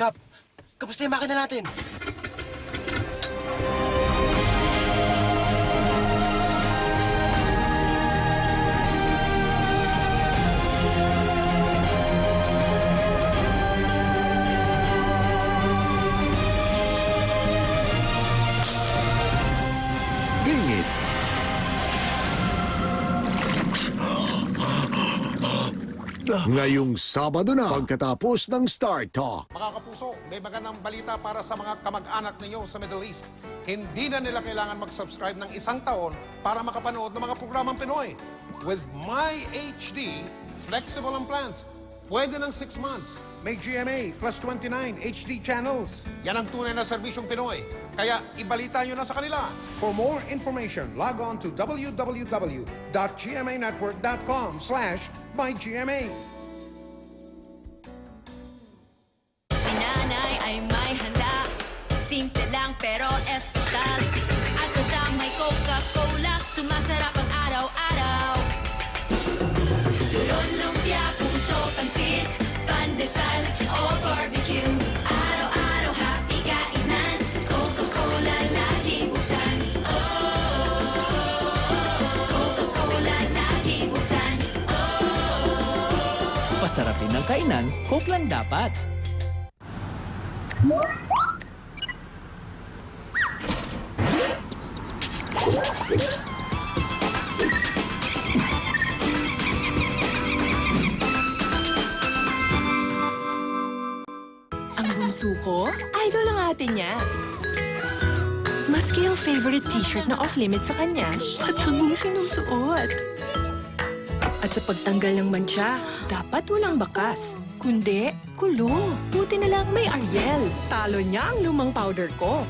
Kap, kamusta yung makina natin? Bingit. Ngayong Sabado na, pagkatapos ng Star Talk. Mga kapuso, may magandang balita para sa mga kamag-anak ninyo sa Middle East. Hindi na nila kailangan mag-subscribe ng 1 taon para makapanood ng mga programang Pinoy. With My HD, flexible ang plans. Pwede ng 6 months. May GMA plus 29 HD channels. Yan ang tunay na serbisyong Pinoy. Kaya ibalita nyo na sa kanila. For more information, log on to www.gmanetwork.com/mygma. Si nanay ay may handa. Simple lang pero espesyal. At basta may Coca-Cola, sumasarap ang araw-araw. Turon, lumpia, puto, pansit, pandesal o barbecue. Araw-araw happy kainan. Coca-Cola lagi buksan. Oh, Coca-Cola lagi buksan. Pasarapin ng kainan, Coke lang dapat. Ang bunso ko, idol ang ate niya. Maski ang favorite t-shirt na off-limit sa kanya, patagong sinusuot. At sa pagtanggal ng mantsa, dapat walang bakas. Kundi, kulong. Buti na lang may Ariel. Talo niya ang lumang powder ko.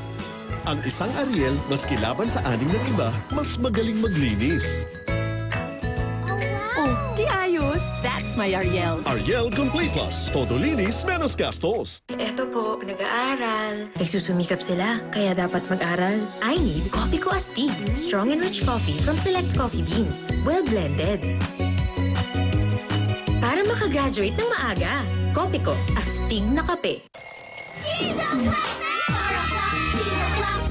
Ang isang Ariel, maski laban sa aning ng iba, mas magaling maglinis. Oh, di ayos. That's my Ariel. Ariel Complete Plus. Todo linis, menos gastos. Eto po, nag-aaral. Nagsusumikap sila, kaya dapat mag-aral. I need Coffee Ko Astig. Strong and rich coffee from select coffee beans. Well blended. Para makagraduate ng maaga. Coffee Ko Astig na kape.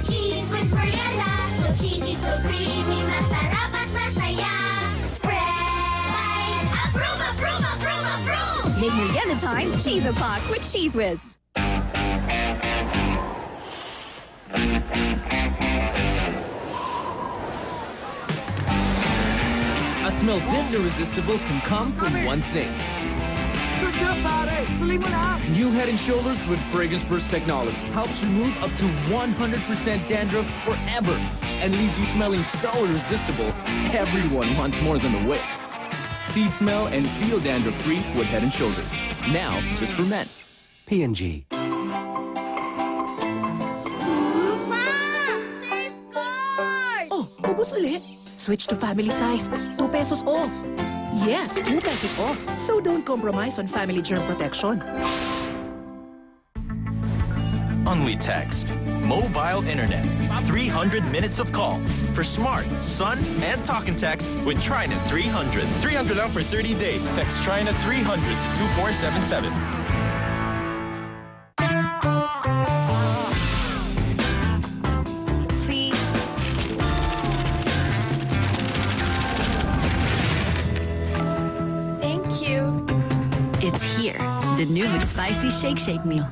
Cheese with merienda. So cheesy, so creamy. Masarap at masaya. Spread! Approve, approve, approve, approve! Make merienda time, Cheese O'Clock with Cheese Whiz. A smell this irresistible can come from one thing. Good job, pare! Tuloy mo na! New Head & Shoulders with Fragrance Burst technology helps remove up to 100% dandruff forever and leaves you smelling so irresistible, everyone wants more than a whiff. See, smell, and feel dandruff-free with Head & Shoulders. Now, just for men. P&G. Oh, ubos ulit. Switch to family size. 2 pesos off. Yes, 2 pesos off. So don't compromise on family germ protection. Only text. Mobile internet. 300 minutes of calls. For smart, Sun, and talk and text with Trinet 300. 300 out for 30 days. Text Trinet 300 to 2477. Please. Thank you. It's here, the new McSpicy Shake Shake meal.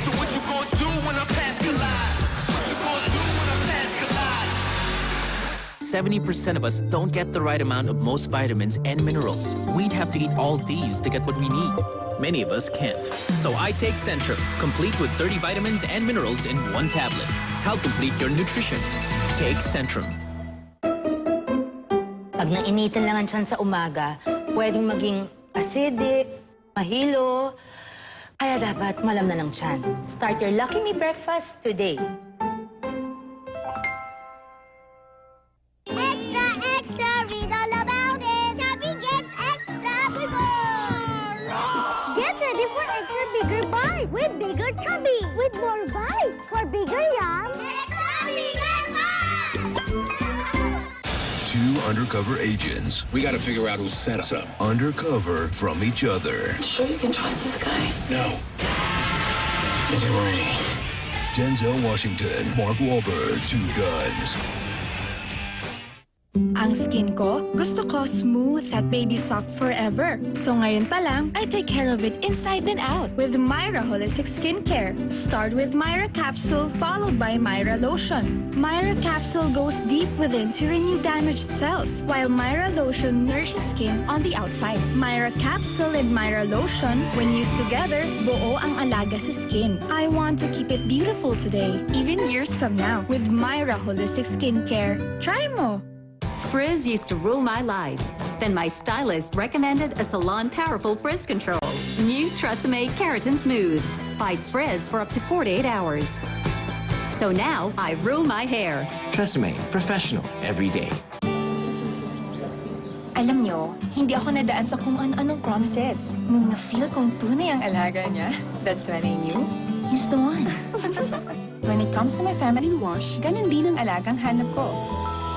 So what you gonna do when I pass collide? What you gonna do when I pass collide? 70% of us don't get the right amount of most vitamins and minerals. We'd have to eat all these to get what we need. Many of us can't. So I take Centrum, complete with 30 vitamins and minerals in one tablet. Help complete your nutrition. Take Centrum. Pag nainitan lang ang tiyan sa umaga, pwedeng maging acidic, mahilo, kaya dapat malamnan ng tiyan. Start your Lucky Me breakfast today. Extra, extra, read all about it. Chubby gets extra bigger. Get ready for extra bigger bite with bigger chubby. With more bite for bigger yum. Extra bigger bite. Two undercover agents. We gotta figure out who set us up. Undercover from each other. Sure you can trust this guy? No. Get it ready. Denzel Washington, Mark Wahlberg, Two Guns. Ang skin ko, gusto ko smooth at baby soft forever. So ngayon pa lang, I take care of it inside and out with Myra Holistic Skincare. Start with Myra Capsule followed by Myra Lotion. Myra Capsule goes deep within to renew damaged cells, while Myra Lotion nourishes skin on the outside. Myra Capsule and Myra Lotion, when used together, buo ang alaga sa skin. I want to keep it beautiful today, even years from now, with Myra Holistic Skincare. Try mo! Frizz used to rule my life. Then my stylist recommended a salon powerful frizz control. New Tresemme Keratin Smooth. Fights frizz for up to 48 hours. So now I rule my hair. Tresemme, professional every day. Alam nyo, hindi ako nadaan sa kung ano-anong promises. Nung na-feel kong tunay ang alaga niya, that's when I knew, he's the one. When it comes to my family wash, ganun din ang alagang hanap ko.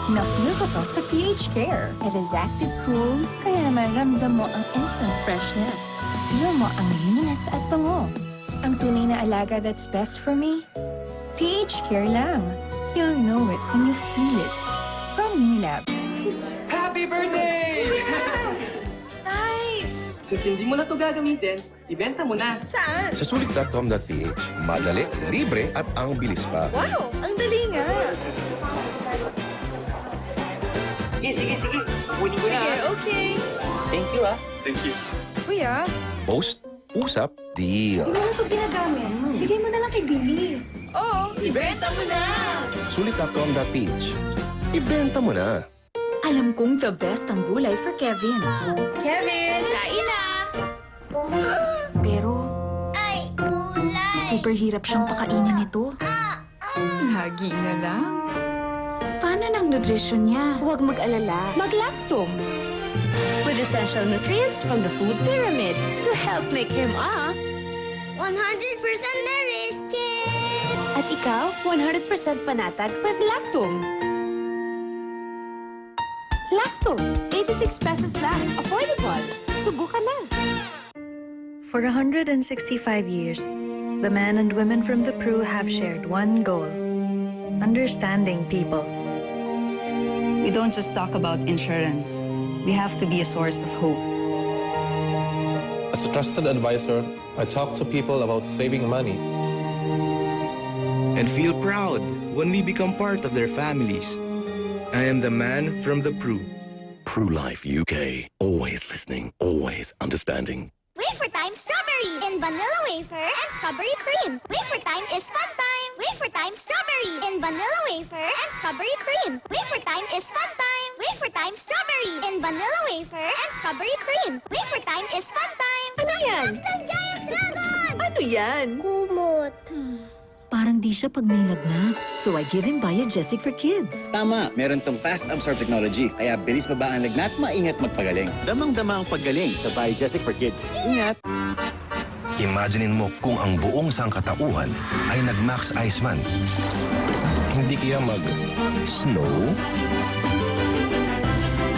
Na-feel ko to sa PH Care. It is active cool, kaya naman ramdam mo ang instant freshness. Feel mo ang linis at bango. Ang tunay na alaga that's best for me? PH Care lang. You'll know it when you feel it. From Unilab. Happy birthday! Nice! Since hindi mo na ito gagamitin, ibenta mo na. Saan? Sa sulit.com.ph, madali, libre at ang bilis pa. Wow! Ang dali nga! Sige. Kunin ko na. Okay. Thank you, ah. Thank you. Kuya, Post, usap, deal. hindi mo ito ginagamit. Bigay mo na lang kay Billy. Oo, ibenta mo na! Sulit.com.ph, ibenta mo na. Alam kong the best ang gulay for Kevin. Kevin, kain na! Pero, Ay, gulay! super hirap siyang pakainin nito. Lagi na lang. Paano ng nutrition niya? Huwag mag-alala. Mag-Lactum. With essential nutrients from the food pyramid to help make him a... 100% nourished kid! At ikaw, 100% panatag with Lactum. Lactum, 86 pesos lang. Affordable. Subukan na. For 165 years, the men and women from the Pru have shared one goal: understanding people. We don't just talk about insurance. We have to be a source of hope. As a trusted advisor, I talk to people about saving money. And feel proud when we become part of their families. I am the man from the Pru. Pru Life UK. Always listening, always understanding. Wafer time strawberry in vanilla wafer and strawberry cream. Wafer time is fun time. Wafer time strawberry in vanilla wafer and strawberry cream. Wafer time is fun time. Wafer time strawberry in vanilla wafer and strawberry cream. Wafer time is fun time. Ano yan? Captain Giant Dragon! Ano yan? Kumot. Parang di siya pag may lagnat. So I give him Biogesic for Kids. Tama, meron tong fast absorb technology. Kaya bilis baba ang lagnat, maingat magpagaling. Damang-dama ang paggaling sa Biogesic for Kids. Ingat! Imaginein mo kung ang buong sangkatauhan ay nag-Max Iceman. Hindi kaya mag-snow?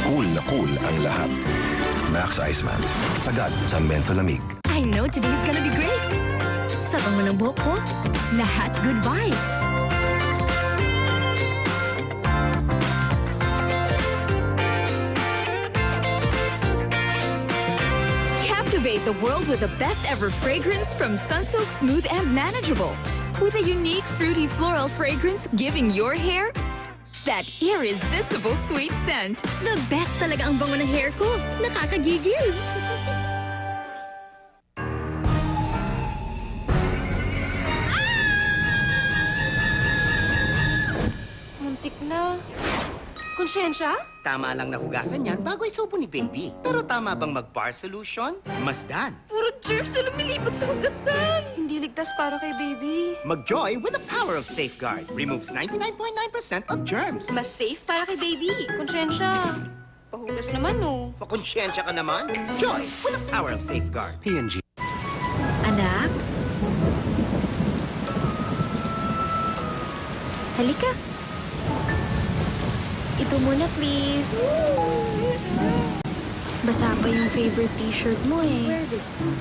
Cool na cool ang lahat. Max Iceman. Sagad sa mentholamig. I know today's gonna be great. Sabang mo ng buhok ko, lahat good vibes. Captivate the world with the best ever fragrance from Sunsilk Smooth and Manageable. With a unique fruity floral fragrance giving your hair that irresistible sweet scent. The best talaga ang bango ng hair ko. Nakakagigil. Muntik na. Konsyensya? Tama lang nahugasan yan bago isubo ni baby. Pero tama bang mag-bar solution? Masdan. Puro germs na lumilipot sa hugasan. Hindi ligtas para kay baby. Mag-joy with the power of Safeguard. Removes 99.9% of germs. Mas safe para kay baby. Konsyensya. Pahugas naman, no? Pakonsyensya ka naman. Joy with the power of Safeguard. P&G. Anak? Halika. Ito Shampoo muna, please. Basa pa yung favorite t-shirt mo eh. Wear this now.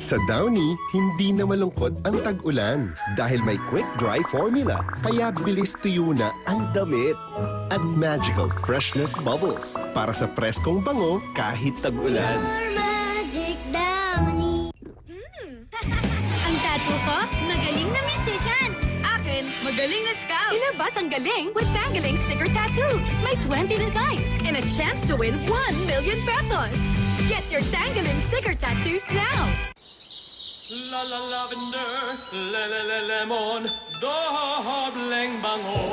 Sa Downy, hindi na malungkot ang tag-ulan dahil may quick dry formula, kaya bilis tuyo na ang damit. At magical freshness bubbles para sa preskong bango kahit tag-ulan. Magic Downy. Ang tattoo ko, magaling na musician. Akin, magaling na scout. Ilabas ang galing with Tangling Sticker Tattoos. May 20 designs and a chance to win 1 million pesos. Get your Tangling Sticker Tattoos now. La la lavender, le le le lemon, dobleng bango.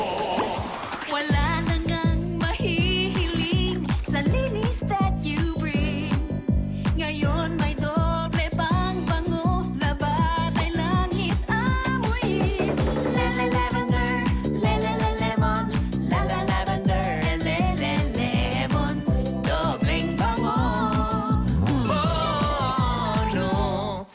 Wala